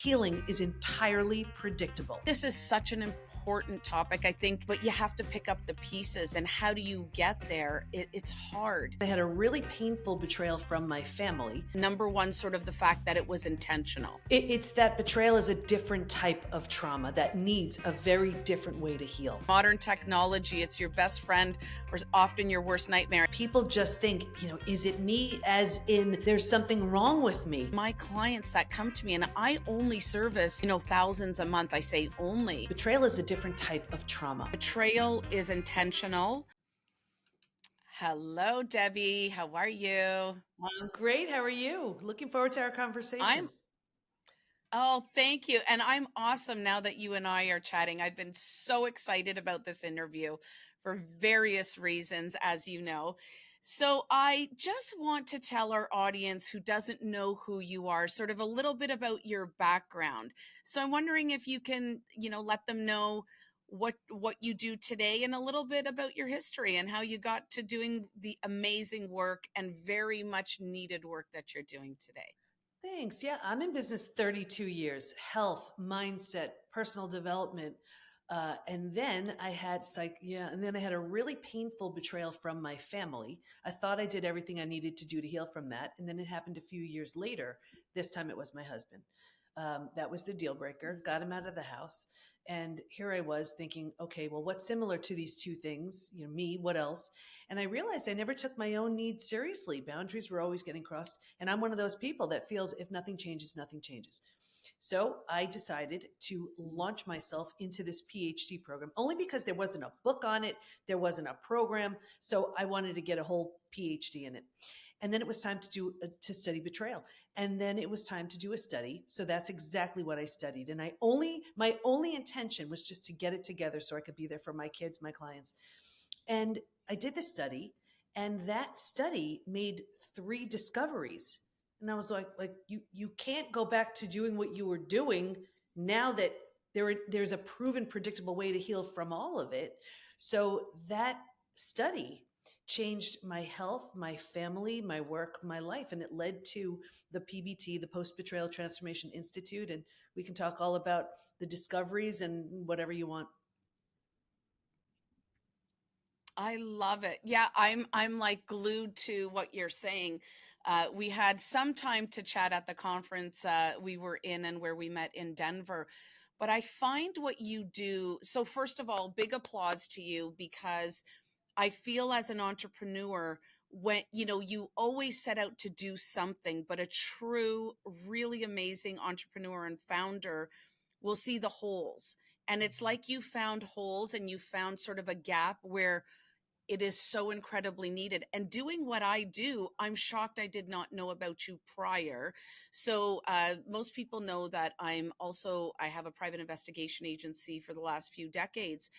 Healing is entirely predictable. This is such an important topic, I think, but you have to pick up the pieces. And how do you get there? It's hard. I had a really painful betrayal from my family. Number one, sort of the fact that it was intentional. It's that betrayal is a different type of trauma that needs a very different way to heal. Modern technology, it's your best friend or often your worst nightmare. People just think, is it me? As in, there's something wrong with me. My clients that come to me, and I only service, thousands a month. I say only. Betrayal is a different type of trauma. Betrayal is intentional. Hello, Debbie. How are you? I'm great. How are you? Looking forward to our conversation. Oh, thank you. And I'm awesome now that you and I are chatting. I've been so excited about this interview for various reasons, as you know. So I just want to tell our audience who doesn't know who you are, sort of a little bit about your background. So I'm wondering if you can, let them know what you do today and a little bit about your history and how you got to doing the amazing work and very much needed work that you're doing today. Thanks. Yeah, I'm in business 32 years, health, mindset, personal development. And then I had a really painful betrayal from my family. I thought I did everything I needed to do to heal from that. And then it happened a few years later. This time it was my husband. That was the deal breaker, got him out of the house. And here I was thinking, okay, well, what's similar to these two things? Me, what else? And I realized I never took my own needs seriously. Boundaries were always getting crossed. And I'm one of those people that feels if nothing changes, nothing changes. So I decided to launch myself into this PhD program only because there wasn't a book on it. There wasn't a program. So I wanted to get a whole PhD in it. And then it was time to study betrayal. And then it was time to do a study. So that's exactly what I studied. And my only intention was just to get it together so I could be there for my kids, my clients. And I did the study, and that study made 3 discoveries. And I was like you can't go back to doing what you were doing now that there's a proven predictable way to heal from all of it. So that study changed my health, my family, my work, my life. And it led to the PBT, the Post Betrayal Transformation Institute. And we can talk all about the discoveries and whatever you want. I love it. Yeah, I'm like glued to what you're saying. We had some time to chat at the conference we were in and where we met in Denver. But I find what you do. So first of all, big applause to you, because I feel as an entrepreneur, when you always set out to do something, but a true, really amazing entrepreneur and founder will see the holes. And it's like you found holes and you found sort of a gap where it is so incredibly needed. And doing what I do, I'm shocked I did not know about you prior. So most people know that I have a private investigation agency for the last few decades.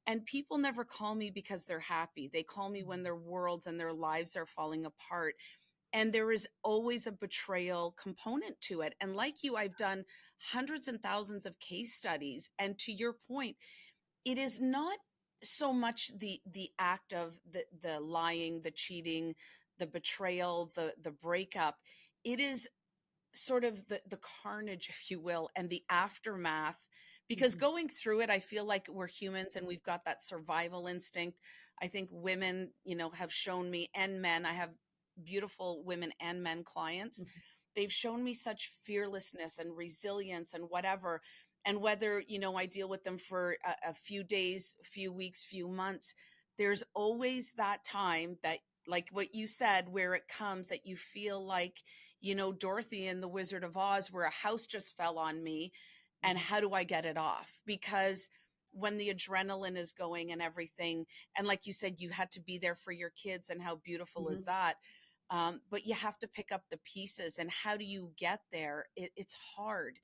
And people never call me because they're happy. They call me when their worlds and their lives are falling apart. And there is always a betrayal component to it. And like you, I've done hundreds and thousands of case studies. And to your point, it is not so much the act of the lying, the cheating, the betrayal, the breakup. It is sort of the carnage, if you will, and the aftermath. Because going through it, I feel like we're humans and we've got that survival instinct. I think women, have shown me, and men, I have beautiful women and men clients. They've shown me such fearlessness and resilience and whatever. And whether, I deal with them for a few days, few weeks, few months, there's always that time that, like what you said, where it comes that you feel like, Dorothy in The Wizard of Oz, where a house just fell on me. And how do I get it off? Because when the adrenaline is going and everything, and like you said, you had to be there for your kids, and how beautiful is that? But you have to pick up the pieces. And how do you get there? It's hard.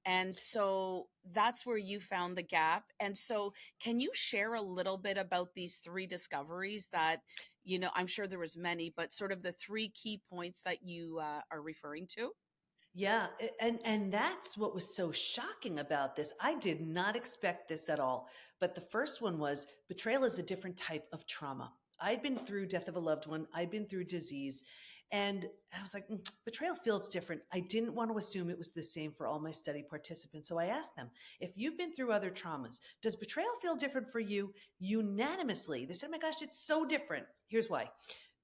And so that's where you found the gap. And so can you share a little bit about these 3 discoveries that, I'm sure there was many, but sort of the 3 key points that you are referring to? Yeah. And that's what was so shocking about this. I did not expect this at all. But the first one was betrayal is a different type of trauma. I'd been through death of a loved one. I'd been through disease. And I was like, betrayal feels different. I didn't want to assume it was the same for all my study participants. So I asked them, if you've been through other traumas, does betrayal feel different for you? Unanimously, they said, oh my gosh, it's so different. Here's why.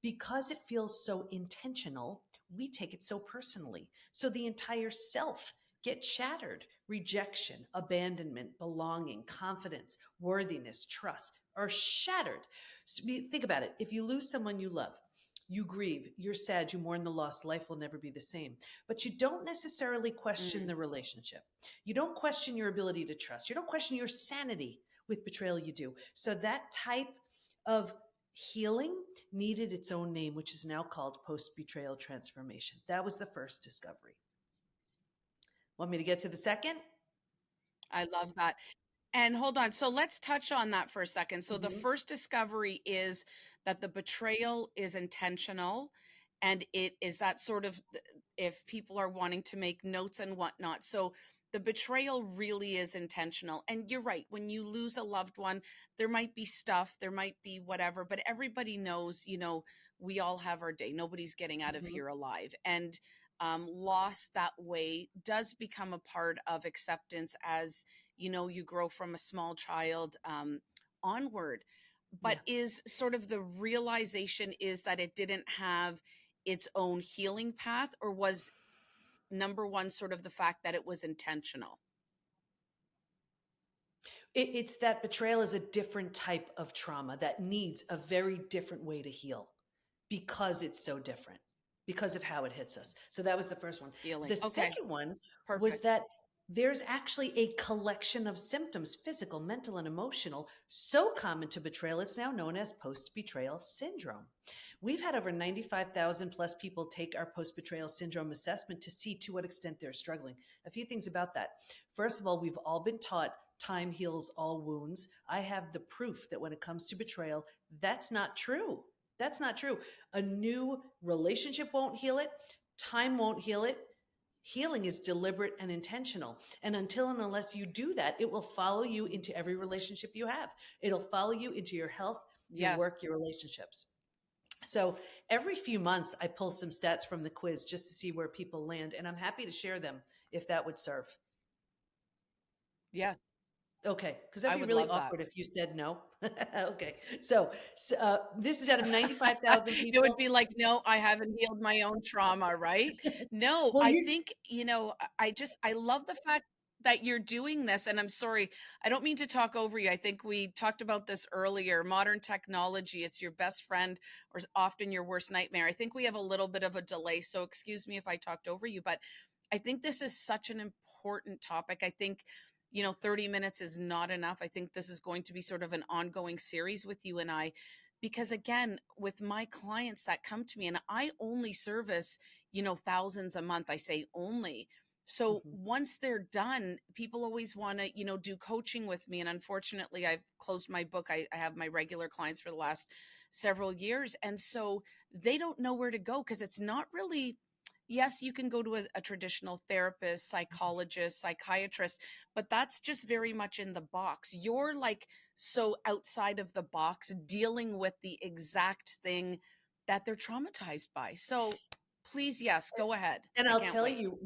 Because it feels so intentional, we take it so personally. So the entire self gets shattered. Rejection, abandonment, belonging, confidence, worthiness, trust are shattered. So think about it. If you lose someone you love, you grieve, you're sad, you mourn the loss, life will never be the same. But you don't necessarily question Mm. the relationship. You don't question your ability to trust. You don't question your sanity. With betrayal, you do. So that type of healing needed its own name, which is now called Post Betrayal Transformation. That was the first discovery. Want me to get to the second? I love that. And hold on. So let's touch on that for a second. So the Mm-hmm. first discovery is that the betrayal is intentional. And it is that sort of, if people are wanting to make notes and whatnot. So the betrayal really is intentional. And you're right. When you lose a loved one, there might be stuff, there might be whatever, but everybody knows, we all have our day. Nobody's getting out of Mm-hmm. here alive. And loss that way does become a part of acceptance as you grow from a small child onward. But Yeah. is sort of the realization is that it didn't have its own healing path, or was number one sort of the fact that it was intentional? It's that betrayal is a different type of trauma that needs a very different way to heal because it's so different, because of how it hits us. So that was the first one. Healing. The Okay, second one was perfect. that there's actually a collection of symptoms, physical, mental, and emotional, so common to betrayal, it's now known as post betrayal syndrome. We've had over 95,000 plus people take our post betrayal syndrome assessment to see to what extent they're struggling. A few things about that. First of all, we've all been taught time heals all wounds. I have the proof that when it comes to betrayal, that's not true. That's not true. A new relationship won't heal it. Time won't heal it. Healing is deliberate and intentional. And until and unless you do that, it will follow you into every relationship you have. It'll follow you into your health, your Yes. work, your relationships. So every few months, I pull some stats from the quiz just to see where people land. And I'm happy to share them if that would serve. Yes. Okay, because I that'd be would really love that. awkward if you said no. Okay, so this is out of 95,000 It would people. be like, no, I haven't healed my own trauma, right? No, Well, I you think, I love the fact that you're doing this. And I'm sorry, I don't mean to talk over you. I think we talked about this earlier. Modern technology, it's your best friend or often your worst nightmare. I think we have a little bit of a delay. So excuse me if I talked over you, but I think this is such an important topic. I think 30 minutes is not enough. I think this is going to be sort of an ongoing series with you and I, because again, with my clients that come to me, and I only service, thousands a month, I say only. So Mhm. once they're done, people always want to, do coaching with me. And unfortunately, I've closed my book. I have my regular clients for the last several years. And so they don't know where to go because it's not really, yes, you can go to a traditional therapist, psychologist, psychiatrist, but that's just very much in the box. You're like so outside of the box, dealing with the exact thing that they're traumatized by. So please, yes, go ahead. And I I'll can't tell wait. you,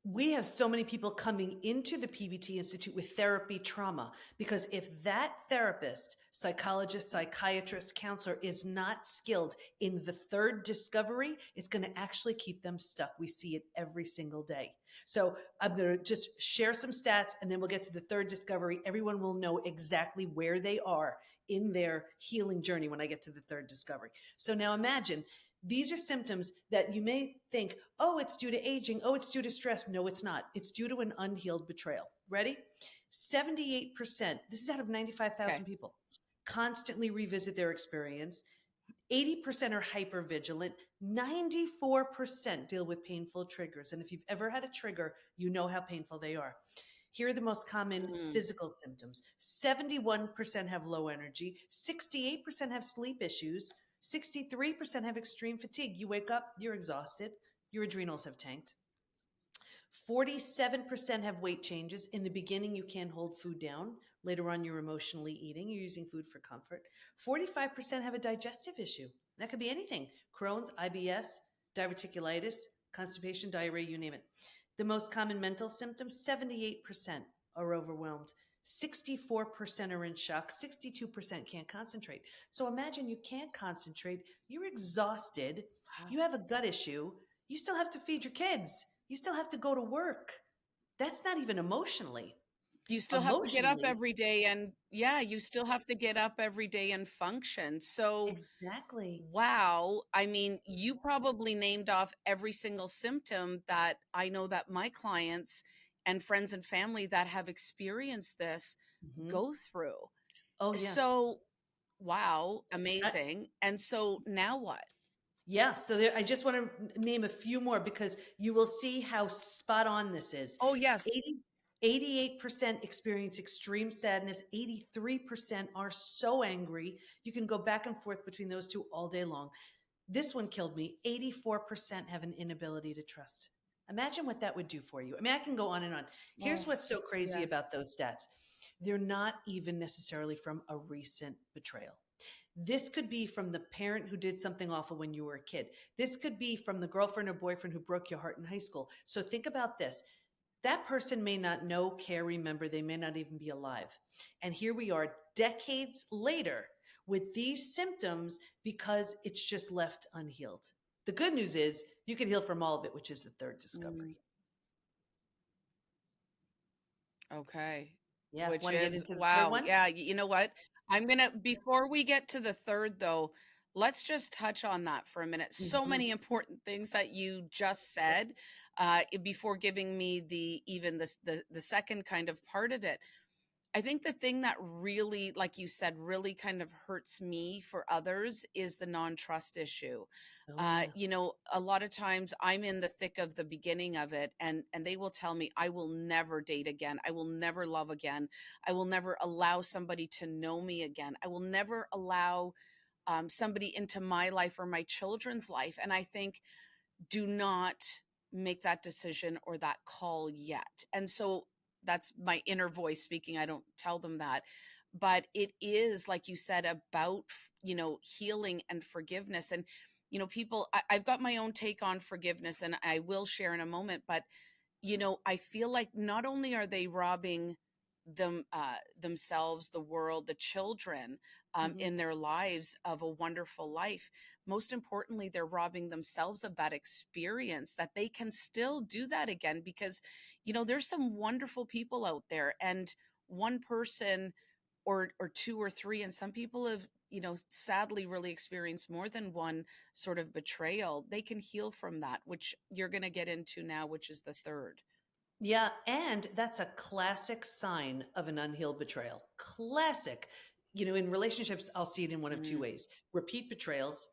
we have so many people coming into the PBT Institute with therapy trauma because if that therapist, psychologist, psychiatrist, counselor is not skilled in the third discovery, it's going to actually keep them stuck. We see it every single day. So I'm going to just share some stats and then we'll get to the third discovery. Everyone will know exactly where they are in their healing journey when I get to the third discovery. So now imagine these are symptoms that you may think, oh, it's due to aging. Oh, it's due to stress. No, it's not. It's due to an unhealed betrayal. Ready? 78%, this is out of Okay. 95,000 people, constantly revisit their experience. 80% are hypervigilant. 94% deal with painful triggers. And if you've ever had a trigger, you know how painful they are. Here are the most common Mm. physical symptoms. 71% have low energy. 68% have sleep issues. 63% have extreme fatigue. You wake up, you're exhausted. Your adrenals have tanked. 47% have weight changes. In the beginning, you can't hold food down. Later on, you're emotionally eating. You're using food for comfort. 45% have a digestive issue. That could be anything. Crohn's, IBS, diverticulitis, constipation, diarrhea, you name it. The most common mental symptoms, 78% are overwhelmed. 64% are in shock, 62% can't concentrate. So imagine you can't concentrate, you're exhausted, Wow. you have a gut issue, you still have to feed your kids, you still have to go to work. That's not even emotionally. You still have to get up Emotionally, every day and yeah, you still have to get up every day and function. So, exactly. wow, I mean, you probably named off every single symptom that I know that my clients and friends and family that have experienced this Hmm. go through. Oh, yeah. So, wow, I, amazing. And so now what? yeah. So there, I just want to name a few more because you will see how spot on this is. Oh, yes. 80, 88% experience extreme sadness. 83% are so angry. You can go back and forth between those two all day long. This one killed me. 84% have an inability to trust. Imagine what that would do for you. I mean, I can go on and on. Here's Oh, what's so crazy yes. about those stats. They're not even necessarily from a recent betrayal. This could be from the parent who did something awful when you were a kid. This could be from the girlfriend or boyfriend who broke your heart in high school. So think about this. That person may not know, care, remember, they may not even be alive. And here we are decades later with these symptoms because it's just left unhealed. The good news is you can heal from all of it, which is the third Mm, discovery. okay. Yeah. Which Want to get is, into the third wow. one? Yeah. You know what? Before we get to the third, though, let's just touch on that for a minute. So Mm-hmm. many important things that you just said before giving me the second kind of part of it. I think the thing that really, like you said, really kind of hurts me for others is the non-trust issue. Oh, yeah. A lot of times I'm in the thick of the beginning of it, and they will tell me I will never date again. I will never love again. I will never allow somebody to know me again. I will never allow somebody into my life or my children's life. And I think, do not make that decision or that call yet. And so that's my inner voice speaking. I don't tell them that. But it is, like you said, about, healing and forgiveness. And, I've got my own take on forgiveness and I will share in a moment. But I feel like not only are they robbing themselves, the world, the children Mm-hmm. in their lives of a wonderful life, most importantly, they're robbing themselves of that experience that they can still do that again because, there's some wonderful people out there and one person or two or three, and some people have, sadly really experienced more than one sort of betrayal. They can heal from that, which you're going to get into now, which is the third. Yeah, and that's a classic sign of an unhealed betrayal. Classic. In relationships, I'll see it in one of two Mm, ways. Repeat betrayals,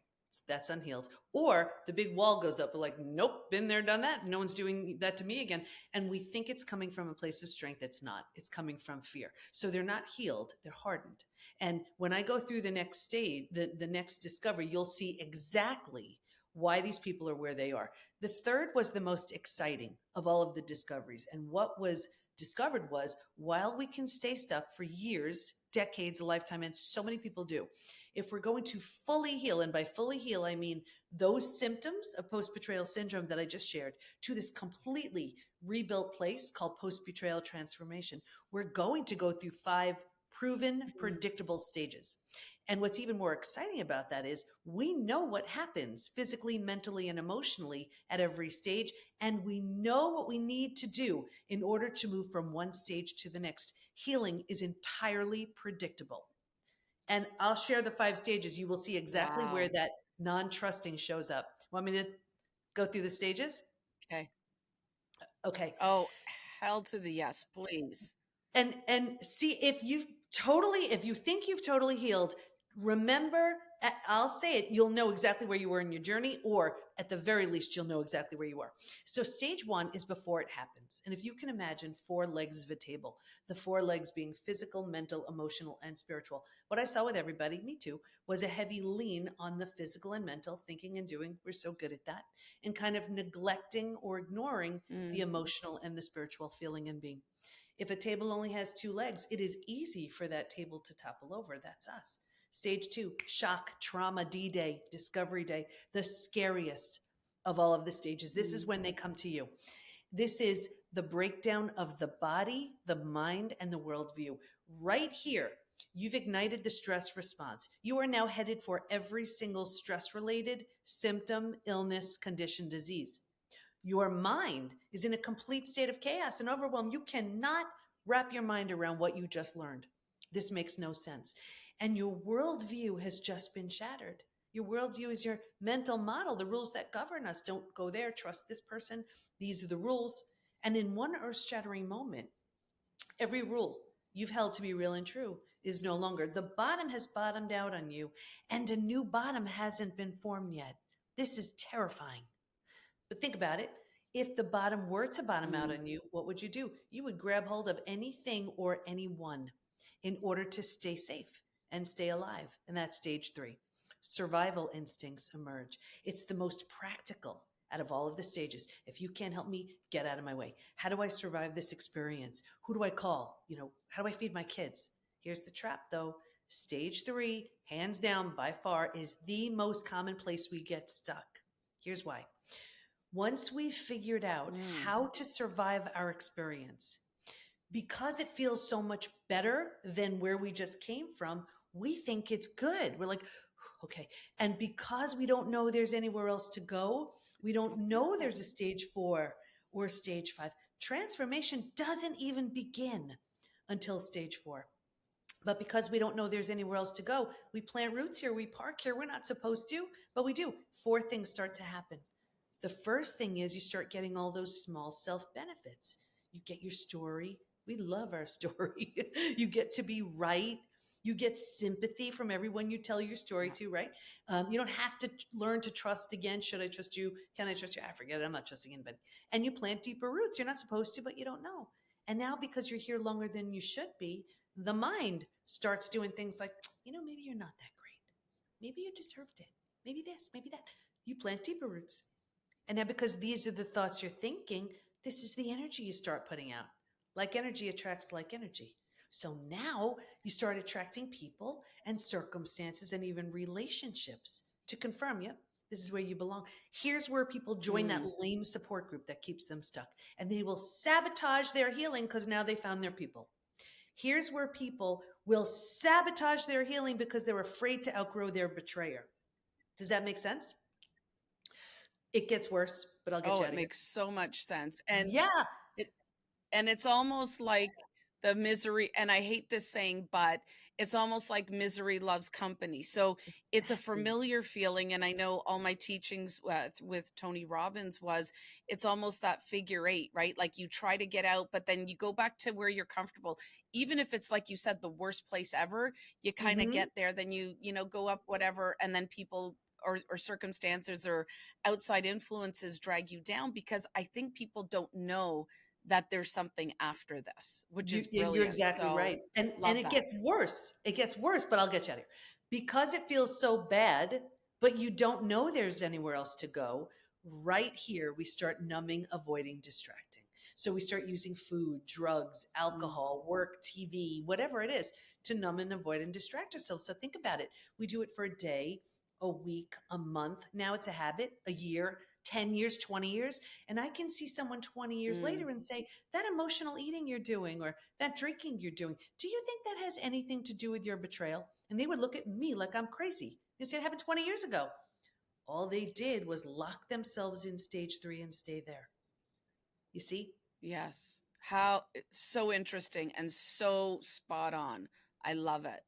that's unhealed. Or the big wall goes up, we're like, nope, been there, done that. No one's doing that to me again. And we think it's coming from a place of strength. It's not. It's coming from fear. So they're not healed, they're hardened. And when I go through the next stage, the next discovery, you'll see exactly why these people are where they are. The third was the most exciting of all of the discoveries. And what was discovered was while we can stay stuck for years, decades, a lifetime, and so many people do, if we're going to fully heal, and by fully heal, I mean those symptoms of post betrayal syndrome that I just shared, to this completely rebuilt place called post betrayal transformation, we're going to go through 5 proven, mm, predictable stages. And what's even more exciting about that is we know what happens physically, mentally, and emotionally at every stage. And we know what we need to do in order to move from one stage to the next. Healing is entirely predictable. And I'll share the 5 stages. You will see exactly where wow. that non trusting shows up. Want me to go through the stages? Okay. Okay. Oh, hell to the yes, please. And see if you think you've totally healed, remember, I'll say it, you'll know exactly where you were in your journey, or at the very least you'll know exactly where you are. So stage 1 is before it happens. And if you can imagine 4 legs of a table, the 4 legs being physical, mental, emotional, and spiritual, what I saw with everybody, me too, was a heavy lean on the physical and mental, thinking and doing, we're so good at that, and kind of neglecting or ignoring the Mm, emotional and the spiritual, feeling and being. If a table only has 2 legs, it is easy for that table to topple over. That's us. Stage 2, shock, trauma, D-Day, discovery day, the scariest. of all of the stages. This is when they come to you. This is the breakdown of the body, the mind, and the worldview. Right here, you've ignited the stress response. You are now headed for every single stress related symptom, illness, condition, disease. Your mind is in a complete state of chaos and overwhelm. You cannot wrap your mind around what you just learned. This makes no sense. And your worldview has just been shattered. Your worldview is your mental model, the rules that govern us. Don't go there, trust this person. These are the rules. And in one earth shattering moment, every rule you've held to be real and true is no longer. The bottom has bottomed out on you, and a new bottom hasn't been formed yet. This is terrifying. But think about it. If the bottom were to bottom out Mm. on you, what would you do? You would grab hold of anything or anyone in order to stay safe and stay alive. And that's stage 3. Survival instincts emerge. It's the most practical out of all of the stages. If you can't help me, get out of my way. How do I survive this experience? Who do I call? How do I feed my kids? Here's the trap though. Stage 3, hands down by far, is the most common place we get stuck. Here's why. Once we've figured out how to survive our experience, because it feels so much better than where we just came from, we think it's good. We're like, okay. And because we don't know there's anywhere else to go, we don't know there's a stage 4 or stage 5. Transformation doesn't even begin until stage 4. But because we don't know there's anywhere else to go, we plant roots here, we park here. We're not supposed to, but we do. 4 things start to happen. The first thing is you start getting all those small self benefits. You get your story. We love our story. You get to be right. You get sympathy from everyone you tell your story to, right? You don't have to learn to trust again. Should I trust you? Can I trust you? I forget it. I'm not trusting anybody. And you plant deeper roots. You're not supposed to, but you don't know. And now because you're here longer than you should be, the mind starts doing things like, maybe you're not that great. Maybe you deserved it. Maybe this, maybe that. You plant deeper roots. And now because these are the thoughts you're thinking, this is the energy you start putting out. Like energy attracts like energy. So now you start attracting people and circumstances and even relationships to confirm, yep, this is where you belong. Here's where people join that lame support group that keeps them stuck. And they will sabotage their healing because now they found their people. Here's where people will sabotage their healing because they're afraid to outgrow their betrayer. Does that make sense? It gets worse, but I'll get you out It of makes so much sense. here. And Yeah. it's almost like the misery, and I hate this saying, but it's almost like misery loves company. So it's a Exactly. familiar feeling. And I know all my teachings with Tony Robbins was, it's almost that figure 8, right? Like you try to get out, but then you go back to where you're comfortable. Even if it's like you said, the worst place ever, you kind of get there, then you go up, whatever. And then people or circumstances or outside influences drag you down, because I think people don't know that there's something after this, which is You're brilliant. exactly So right. And love it that. gets worse. It gets worse, but I'll get you out of here. Because it feels so bad, but you don't know there's anywhere else to go. Right here, we start numbing, avoiding, distracting. So we start using food, drugs, alcohol, work, TV, whatever it is, to numb and avoid and distract ourselves. So think about it. We do it for a day, a week, a month. Now it's a habit, a year, 10 years, 20 years. And I can see someone 20 years later and say, that emotional eating you're doing or that drinking you're doing, do you think that has anything to do with your betrayal? And they would look at me like I'm crazy. They say it happened 20 years ago. All they did was lock themselves in stage 3 and stay there. You see? Yes. How so interesting and so spot on. I love it.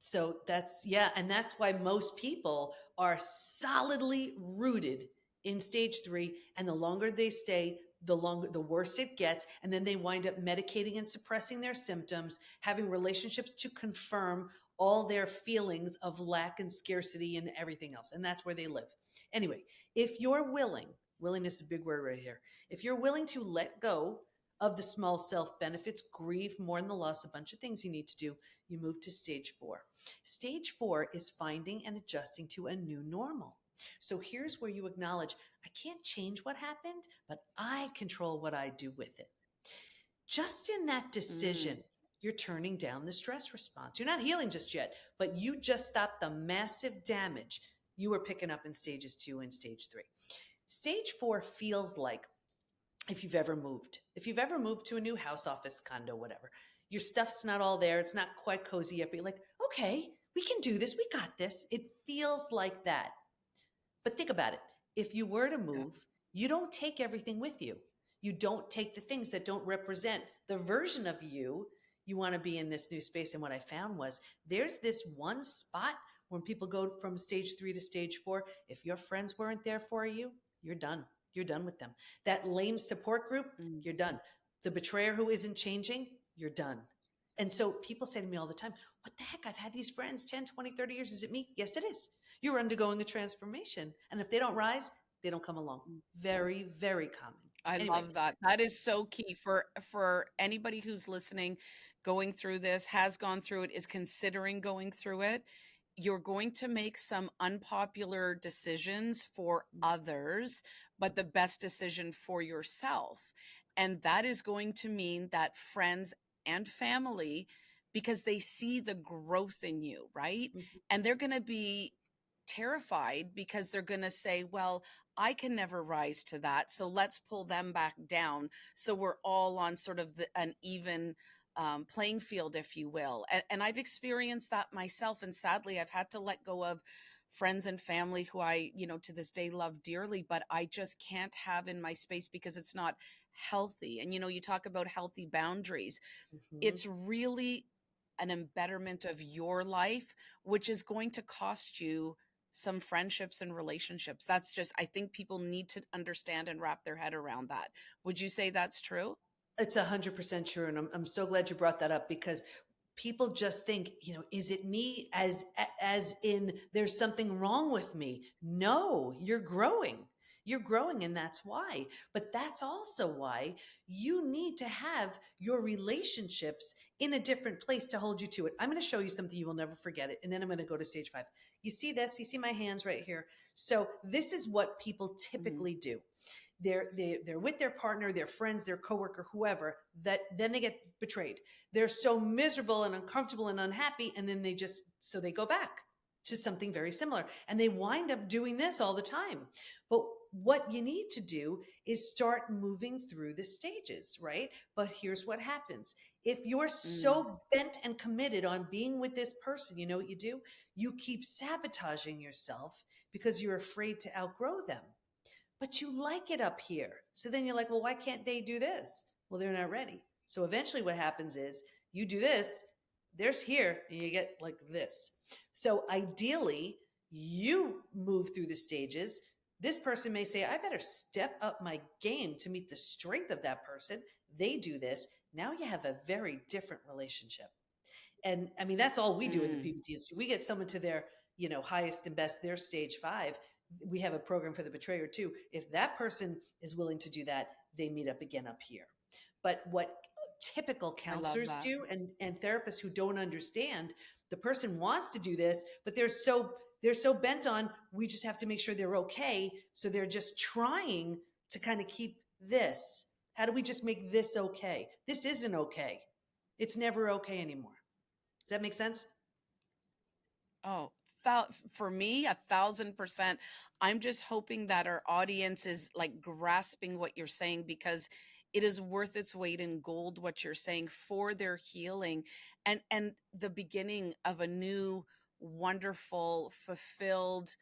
So and that's why most people are solidly rooted in stage 3. And the longer they stay, the worse it gets. And then they wind up medicating and suppressing their symptoms, having relationships to confirm all their feelings of lack and scarcity and everything else. And that's where they live. Anyway, if you're willingness is a big word right here. If you're willing to let go of the small self benefits, grieve, mourn the loss, a bunch of things you need to do, you move to stage 4. Stage 4 is finding and adjusting to a new normal. So here's where you acknowledge, I can't change what happened, but I control what I do with it. Just in that decision, you're turning down the stress response. You're not healing just yet, but you just stopped the massive damage you were picking up in stages 2 and stage 3. Stage 4 feels like, if you've ever moved to a new house, office, condo, whatever, your stuff's not all there. It's not quite cozy yet, but you're like, okay, we can do this. We got this. It feels like that. But think about it. If you were to Yeah. move, you don't take everything with you. You don't take the things that don't represent the version of you want to be in this new space. And what I found was there's this one spot when people go from stage 3 to stage 4. If your friends weren't there for you, you're done. You're done with them. That lame support group, Mm. you're done. The betrayer who isn't changing, you're done. And so people say to me all the time, what the heck? I've had these friends 10, 20, 30 years. Is it me? Yes, it is. You're undergoing a transformation. And if they don't rise, they don't come along. Mm. Very, very common. I Anyway, love that. That is so key for anybody who's listening, going through this, has gone through it, is considering going through it. You're going to make some unpopular decisions for others, but the best decision for yourself. And that is going to mean that friends and family, because they see the growth in you, right? mhm, And they're going to be terrified because they're going to say, well, I can never rise to that. So let's pull them back down. So we're all on sort of an even playing field, if you will. And I've experienced that myself. And sadly, I've had to let go of friends and family who I, to this day love dearly, but I just can't have in my space because it's not healthy. And, you talk about healthy boundaries. mhm. It's really an embetterment of your life, which is going to cost you some friendships and relationships. That's just, I think people need to understand and wrap their head around that. Would you say that's true? It's 100% true. And I'm so glad you brought that up because people just think, is it me as in there's something wrong with me? No, you're growing. You're growing, and that's why. But that's also why you need to have your relationships in a different place to hold you to it. I'm going to show you something you will never forget it. And then I'm going to go to stage 5. You see this? You see my hands right here. So this is what people Hmm. typically do. They're with their partner, their friends, their coworker, whoever, that then they get betrayed. They're so miserable and uncomfortable and unhappy, and then they go back to something very similar, and they wind up doing this all the time. But what you need to do is start moving through the stages, right? But here's what happens. If you're Mm. so bent and committed on being with this person, you know what you do? You keep sabotaging yourself because you're afraid to outgrow them, but you like it up here. So then you're like, well, why can't they do this? Well, they're not ready. So eventually what happens is you do this, there's here, and you get like this. So ideally, you move through the stages. This person may say, I better step up my game to meet the strength of that person. They do this. Now you have a very different relationship. And I mean, that's all we do in the Mm. PBT Institute. We get someone to their, highest and best, their stage 5. We have a program for the betrayer too. If that person is willing to do that, they meet up again up here. But what typical I love counselors that. do, and therapists who don't understand, the person wants to do this, but they're so bent on, we just have to make sure they're okay. So they're just trying to kind of keep this. How do we just make this okay? This isn't okay. It's never okay anymore. Does that make sense? Oh, for me, 1,000%. I'm just hoping that our audience is like grasping what you're saying, because it is worth its weight in gold what you're saying for their healing and the beginning of a new, wonderful, fulfilled,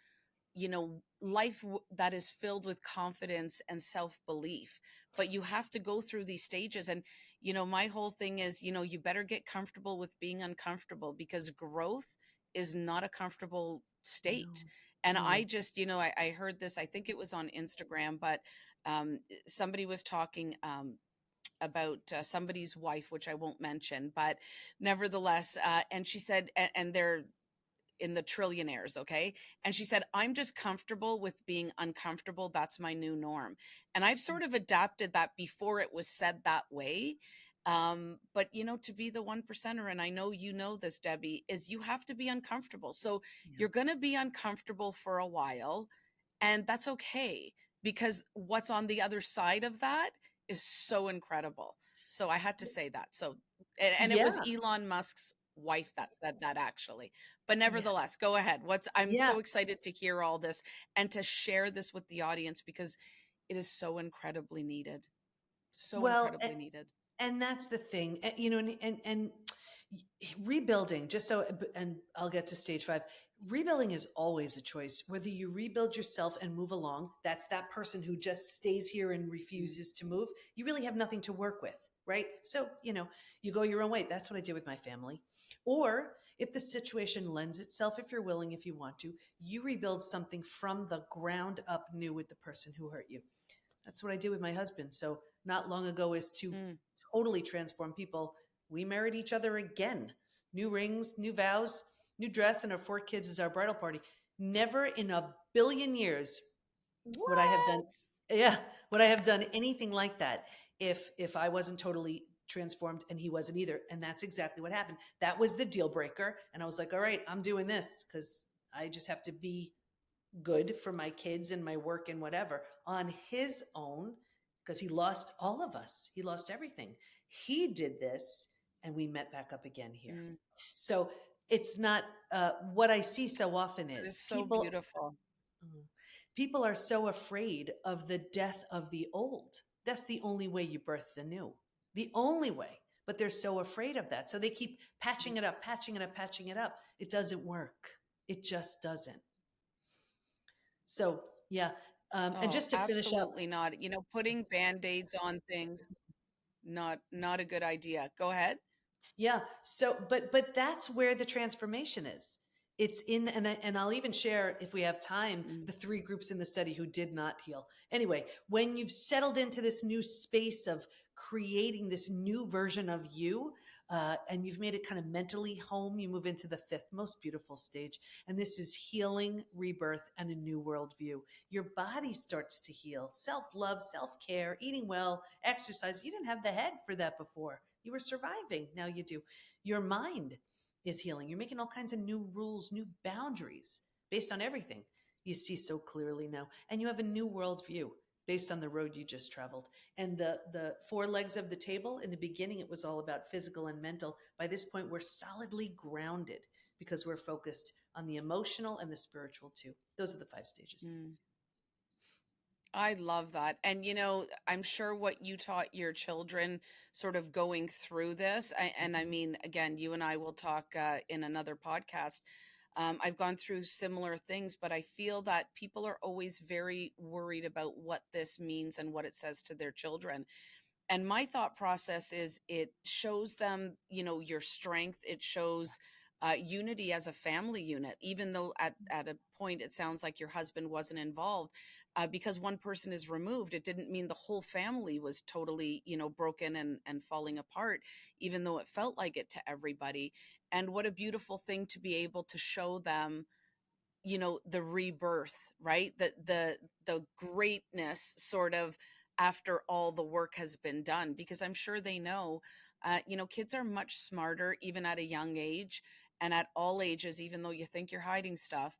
life that is filled with confidence and self-belief. But you have to go through these stages. And my whole thing is, you better get comfortable with being uncomfortable, because growth is not a comfortable state. No, And I no. just, I heard this, I think it was on Instagram, but somebody was talking about somebody's wife, which I won't mention, but nevertheless, and she said, and they're in the trillionaires, okay? And she said, I'm just comfortable with being uncomfortable. That's my new norm. And I've sort of adapted that before it was said that way. But to be the one percenter, and I know you know this, Debbie, is you have to be uncomfortable. So Yeah. you're going to be uncomfortable for a while, and that's okay, because what's on the other side of that is so incredible. So I had to say that. So, and it was Yeah. Elon Musk's wife that said that actually. But Yeah. nevertheless, go ahead. I'm Yeah. so excited to hear all this and to share this with the audience because it is so incredibly needed. So Well, incredibly needed. and that's the thing, and rebuilding, just so, and I'll get to stage 5. Rebuilding is always a choice, whether you rebuild yourself and move along. That's that person who just stays here and Mm, refuses to move. You really have nothing to work with, right? So, you go your own way. That's what I did with my family. Or if the situation lends itself, if you're willing, if you want to, you rebuild something from the ground up new with the person who hurt you. That's what I did with my husband. So not long ago, is to mm. totally transform people. We married each other again. New rings, new vows, new dress, and our 4 kids as our bridal party. Never in a billion years would I have done, What? yeah, would I have done anything like that if I wasn't totally transformed and he wasn't either. And that's exactly what happened. That was the deal breaker. And I was like, all right, I'm doing this because I just have to be good for my kids and my work and whatever on his own, because he lost all of us. He lost everything. He did this and we met back up again here. Mm. So it's not, what I see so often That is is so beautiful. people are so afraid of the death of the old. That's the only way you birth the new. The only way. But they're so afraid of that. So they keep patching it up, patching it up, patching it up. It doesn't work. It just doesn't. So yeah, and Oh, just to finish up, absolutely not. Putting band-aids on things, not a good idea. Go ahead. yeah. So, but that's where the transformation is. It's in, and I'll even share if we have time Mm, the 3 groups in the study who did not heal. Anyway, when you've settled into this new space of creating this new version of you, and you've made it kind of mentally home, you move into the 5th most beautiful stage, and this is healing, rebirth, and a new worldview. Your body starts to heal, self love, self care, eating well, exercise. You didn't have the head for that before. You were surviving. Now you do. Your mind is healing. You're making all kinds of new rules, new boundaries based on everything you see so clearly now. And you have a new worldview based on the road you just traveled. And the 4 legs of the table, in the beginning, it was all about physical and mental. By this point, we're solidly grounded because we're focused on the emotional and the spiritual too. Those are the 5 stages. mm. I love that. And I'm sure what you taught your children sort of going through this, and I mean, again, you and I will talk in another podcast. I've gone through similar things, but I feel that people are always very worried about what this means and what it says to their children. And my thought process is it shows them, your strength. It shows unity as a family unit, even though at a point it sounds like your husband wasn't involved. Because one person is removed, it didn't mean the whole family was totally, broken and falling apart, even though it felt like it to everybody. And what a beautiful thing to be able to show them, the rebirth, right? The greatness sort of after all the work has been done, because I'm sure they know, kids are much smarter even at a young age, and at all ages, even though you think you're hiding stuff,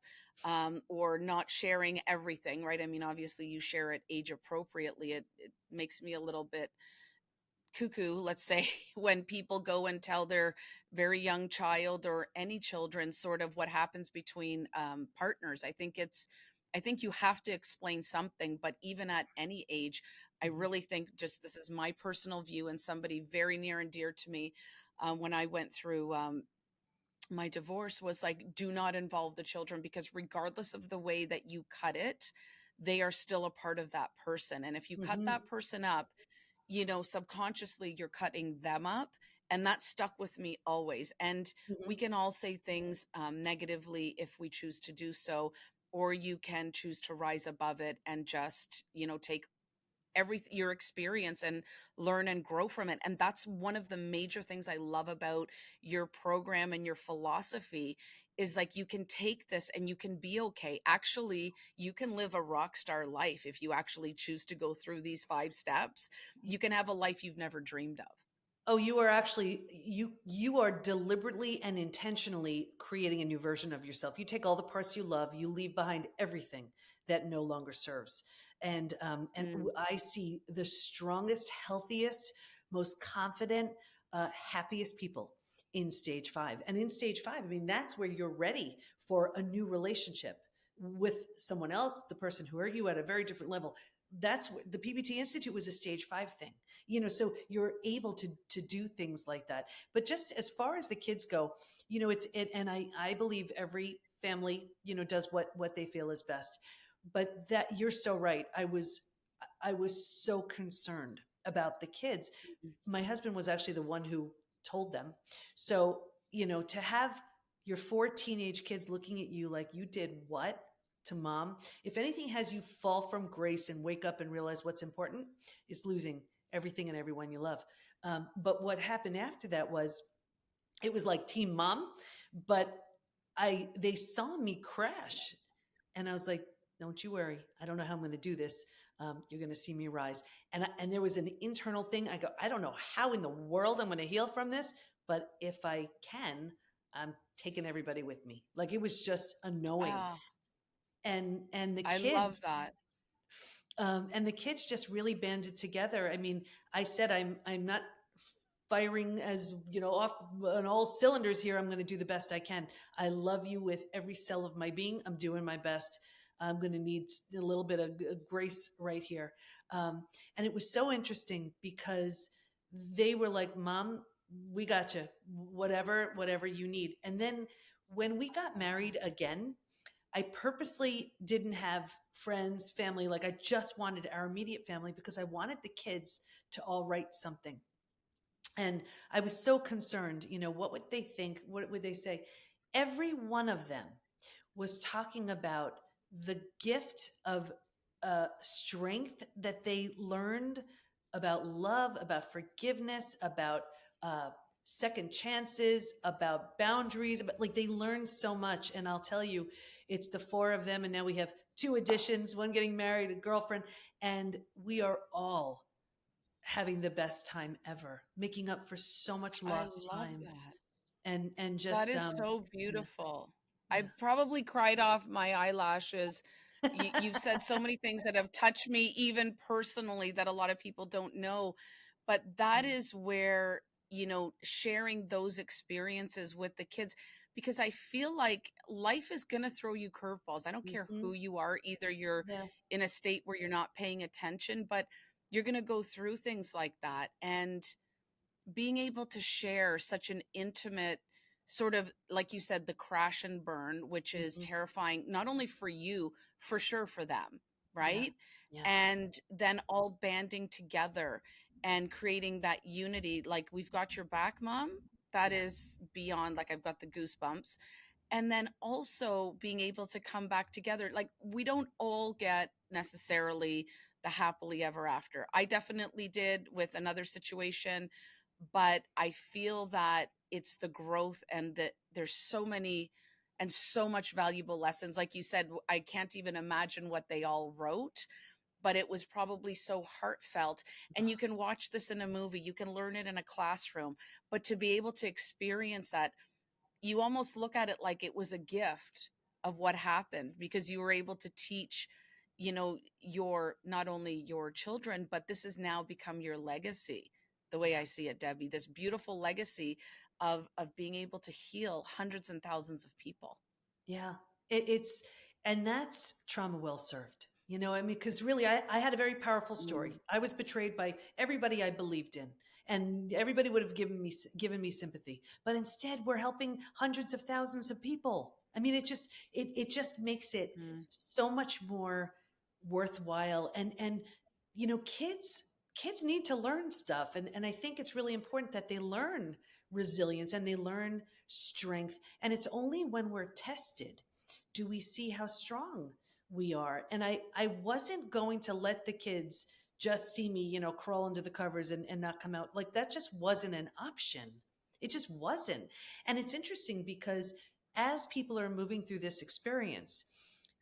or not sharing everything, right? I mean, obviously you share it age appropriately. It makes me a little bit cuckoo, let's say, when people go and tell their very young child or any children sort of what happens between partners. I think you have to explain something, but even at any age, I Mhm. really think, just this is my personal view and somebody very near and dear to me, when I went through my divorce, was like, do not involve the children, because regardless of the way that you cut it, they are still a part of that person. And if you cut Mhm. that person up, subconsciously you're cutting them up. And that stuck with me always. And we Mhm. can all say things negatively if we choose to do so, or you can choose to rise above it and just, take every your experience and learn and grow from it. And that's one of the major things I love about your program and your philosophy, is like, you can take this and you can be okay. Actually, you can live a rock star life if you actually choose to go through these 5 steps. You can have a life you've never dreamed of. Oh, you are actually, you are deliberately and intentionally creating a new version of yourself. You take all the parts you love, you leave behind everything that no longer serves. Mm, I see the strongest, healthiest, most confident, happiest people. in stage 5. And in stage 5, I mean, that's where you're ready for a new relationship with someone else, the person who hurt you at a very different level. That's what the PBT Institute was, a stage 5 thing, so you're able to do things like that. But just as far as the kids go, and I believe every family, does what they feel is best. But that, you're so right. I was so concerned about the kids. My husband was actually the one who told them. So, to have your 4 teenage kids looking at you like, you did what to mom? If anything has you fall from grace and wake up and realize what's important, it's losing everything and everyone you love. But what happened after that was, it was like team mom, but they saw me crash, and I was like, don't you worry. I don't know how I'm going to do this. You're going to see me rise. And there was an internal thing. I go, I don't know how in the world I'm going to heal from this, but if I can, I'm taking everybody with me. Like, it was just a knowing. Ah, And the I love kids, that. just really banded together. I mean, I said, I'm not firing as off on all cylinders here. I'm going to do the best I can. I love you with every cell of my being. I'm doing my best. I'm going to need a little bit of grace right here. And it was so interesting because they were like, Mom, we got you, whatever you need. And then when we got married again, I purposely didn't have friends, family. Like, I just wanted our immediate family because I wanted the kids to all write something. And I was so concerned, what would they think? What would they say? Every one of them was talking about the gift of strength that they learned about love, about forgiveness, about uh, second chances, about boundaries. About, like, they learned so much. And I'll tell you, it's the 4 of them. And now we have 2 additions, one getting married, a girlfriend. And we are all having the best time ever, making up for so much I lost love time. that. And That just is so yeah, beautiful. yeah. I've probably cried off my eyelashes. You've said so many things that have touched me, even personally, that a lot of people don't know. But that is where, sharing those experiences with the kids, because I feel like life is going to throw you curveballs. I don't care Mm-hmm. who you are. Either you're Yeah. in a state where you're not paying attention, but you're going to go through things like that. And being able to share such an intimate sort of, like you said, the crash and burn, which is Mm-hmm. terrifying, not only for you, for sure for them, Yeah. right? Yeah. And then all banding together and creating that unity. Like, we've got your back, mom. That Yeah. is beyond, like, I've got the goosebumps. And then also being able to come back together. Like, we don't all get necessarily the happily ever after. I definitely did with another situation, but I feel that it's the growth, and that there's so many and so much valuable lessons. Like you said, I can't even imagine what they all wrote, but it was probably so heartfelt. And you can watch this in a movie, you can learn it in a classroom, but to be able to experience that, you almost look at it like it was a gift of what happened, because you were able to teach, your, not only your children, but this has now become your legacy. The way Yeah. I see it, Debbie, this beautiful legacy of being able to heal hundreds and thousands of people. Yeah, it's and that's trauma well served. I mean, because really, I had a very powerful story. Mm, I was betrayed by everybody I believed in, and everybody would have given me sympathy. But instead, we're helping hundreds of thousands of people. I mean, it just makes it mm, so much more worthwhile. And kids need to learn stuff, and I think it's really important that they learn resilience and they learn strength. And it's only when we're tested do we see how strong we are. And I wasn't going to let the kids just see me, crawl under the covers and not come out. Like, that just wasn't an option. It just wasn't. And it's interesting because as people are moving through this experience,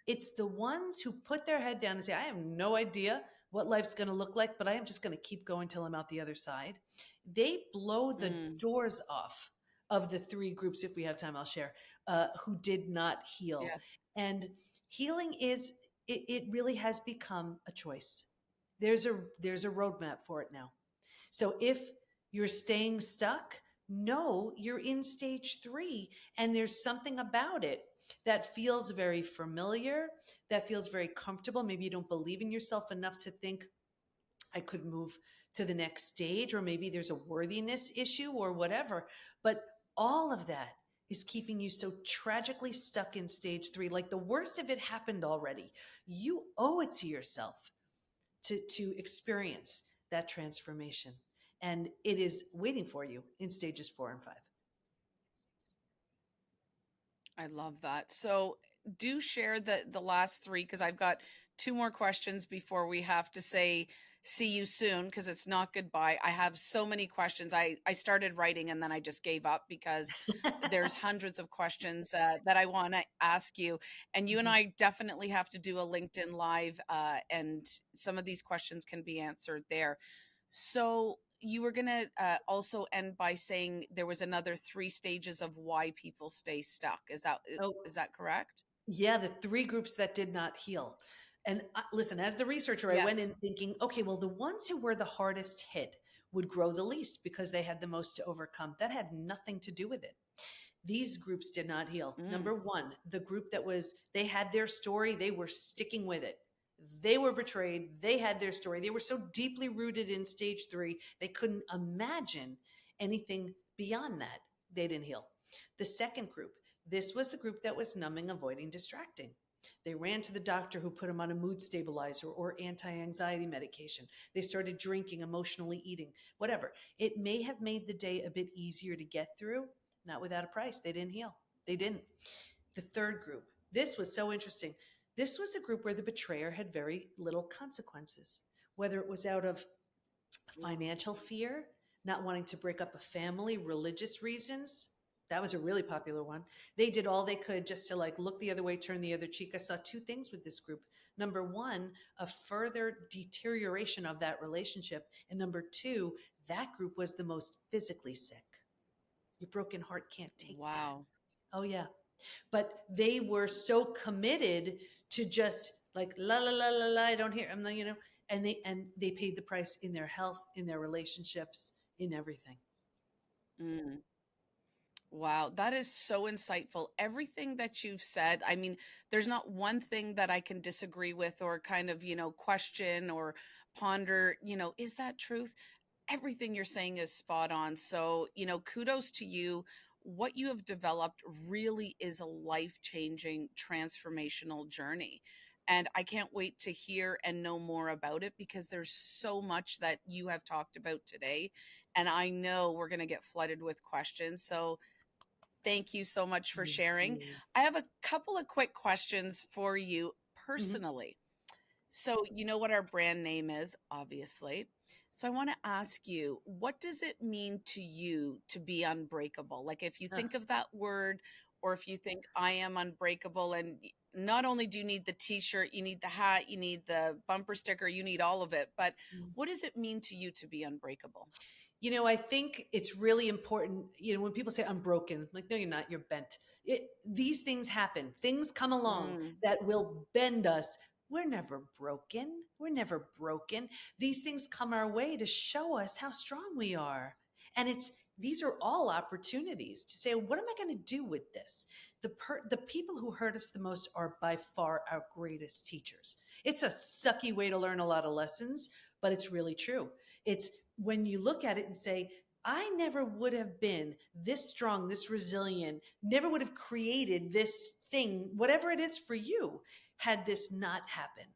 it's the ones who put their head down and say, I have no idea what life's going to look like, but I am just going to keep going till I'm out the other side. They blow the mm. doors off of the 3 groups, if we have time, I'll share, who did not heal. Yes. And healing it really has become a choice. There's a roadmap for it now. So if you're staying stuck, no, you're in stage three, and there's something about it that feels very familiar, that feels very comfortable. Maybe you don't believe in yourself enough to think, I could move to the next stage, or maybe there's a worthiness issue or whatever. But all of that is keeping you so tragically stuck in stage three. Like the worst of it happened already. You owe it to yourself to experience that transformation. And it is waiting for you in stages 4 and 5. I love that. So do share the last three, because I've got two more questions before we have to say see you soon, because it's not goodbye. I have so many questions. I started writing and then I just gave up because there's hundreds of questions that I want to ask you. And you and Mhm. I definitely have to do a LinkedIn Live, and some of these questions can be answered there. So you were going to also end by saying there was another three stages of why people stay stuck. Oh, Is that correct? yeah, the three groups that did not heal. And listen, as the researcher, I went Yes. in thinking, okay, well, the ones who were the hardest hit would grow the least because they had the most to overcome. That had nothing to do with it. These groups did not heal. Mm, Number one, the group that was, they had their story, they were sticking with it. They were betrayed, they had their story. They were so deeply rooted in stage three, they couldn't imagine anything beyond that. They didn't heal. The second group, this was the group that was numbing, avoiding, distracting. They ran to the doctor who put them on a mood stabilizer or anti anxiety medication. They started drinking, emotionally eating, whatever. It may have made the day a bit easier to get through, not without a price. They didn't heal. They didn't. The third group, this was so interesting. This was a group where the betrayer had very little consequences, whether it was out of financial fear, not wanting to break up a family, religious reasons. That was a really popular one. They did all they could just to like look the other way, turn the other cheek. I saw two things with this group. Number one, a further deterioration of that relationship. And number two, that group was the most physically sick. Your broken heart can't take that. wow. Oh, yeah. But they were so committed to just like, la, la, la, la, la, I don't hear, I'm not, and they paid the price in their health, in their relationships, in everything. Mm. Wow, that is so insightful. Everything that you've said, I mean, there's not one thing that I can disagree with or kind of, question or ponder, is that truth? Everything you're saying is spot on. So, kudos to you. What you have developed really is a life-changing, transformational journey. And I can't wait to hear and know more about it, because there's so much that you have talked about today. And I know we're going to get flooded with questions. So, thank you so much for Thank sharing. you. I have a couple of quick questions for you Mhm. personally. So, you know what our brand name is, obviously. So, I want to ask you, what does it mean to you to be unbreakable? Like, if you Ugh. think of that word, or if you think I am unbreakable, and not only do you need the t shirt, you need the hat, you need the bumper sticker, you need all of it. But what does it mean to you to be unbreakable? I think it's really important. When people say I'm broken, I'm like, no, you're not, you're bent. These things happen. Things come along Mm, that will bend us. We're never broken. We're never broken. These things come our way to show us how strong we are. And these are all opportunities to say, what am I going to do with this? The people who hurt us the most are by far our greatest teachers. It's a sucky way to learn a lot of lessons, but it's really true. It's when you look at it and say, I never would have been this strong, this resilient, never would have created this thing, whatever it is for you, had this not happened.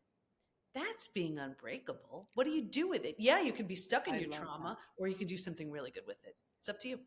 That's being unbreakable. What do you do with it? Yeah, you can be stuck in I your love that. trauma, or you can do something really good with it. It's up to you.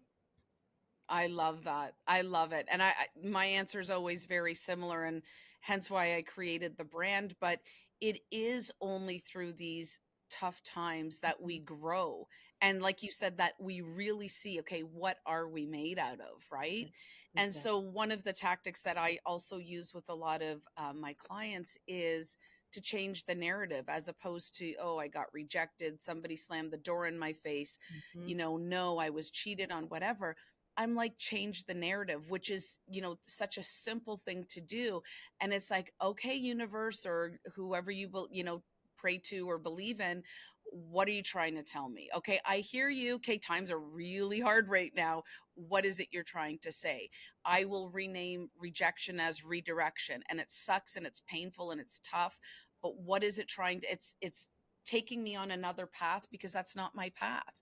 I love that. I love it. And my answer is always very similar, and hence why I created the brand. But it is only through these tough times that we grow. And like you said, that we really see, okay, what are we made out of? Right. And Exactly. so one of the tactics that I also use with a lot of my clients is to change the narrative, as opposed to, oh, I got rejected, somebody slammed the door in my face, Mm-hmm. no, I was cheated on, whatever. I'm like, change the narrative, which is, such a simple thing to do. And it's like, okay, universe, or whoever you pray to or believe in, What are you trying to tell me? Okay, I hear you. Okay, times are really hard right now. What is it you're trying to say? I will rename rejection as redirection. And it sucks and it's painful and it's tough. But what is it trying to it's taking me on another path because that's not my path.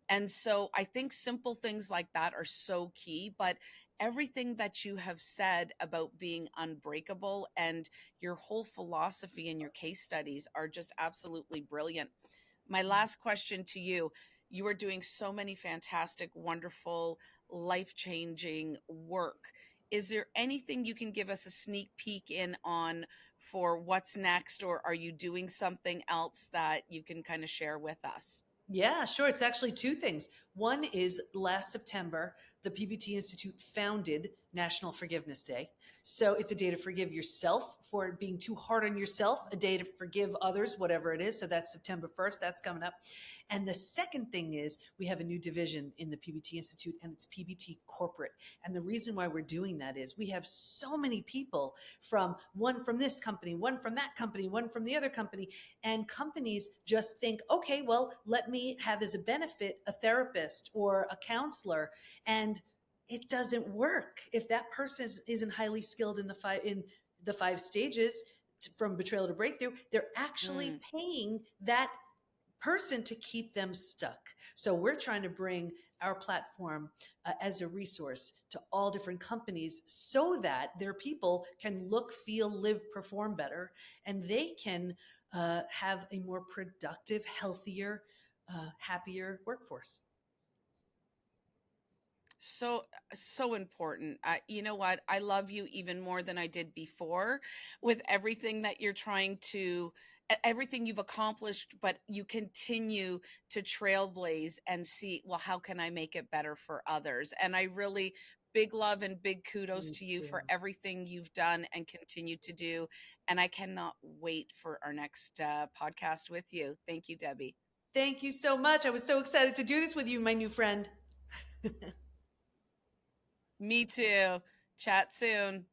And so I think simple things like that are so key. But everything that you have said about being unbreakable and your whole philosophy and your case studies are just absolutely brilliant. My last question to you: you are doing so many fantastic, wonderful, life changing work. Is there anything you can give us a sneak peek in on for what's next, or are you doing something else that you can kind of share with us? Yeah, sure. It's actually two things. One is last September, the PBT Institute founded National Forgiveness Day. So it's a day to forgive yourself for being too hard on yourself, a day to forgive others, whatever it is. So that's September 1st. That's coming up. And the second thing is we have a new division in the PBT Institute, and it's PBT Corporate. And the reason why we're doing that is we have so many people, from one from this company, one from that company, one from the other company, and companies just think, okay, well, let me have as a benefit a therapist or a counselor. And it doesn't work. If that person isn't highly skilled in the five stages from betrayal to breakthrough, they're actually Mm. paying that person to keep them stuck. So we're trying to bring our platform as a resource to all different companies so that their people can look, feel, live, perform better, and they can have a more productive, healthier, happier workforce. So so important. You know what? I love you even more than I did before, with everything that you're trying to everything you've accomplished, but you continue to trailblaze and see, well, how can I make it better for others? And I really, big love and big kudos Me to you too. for everything you've done and continue to do. And I cannot wait for our next podcast with you. Thank you, Debbie. Thank you so much. I was so excited to do this with you, my new friend. Me too. Chat soon.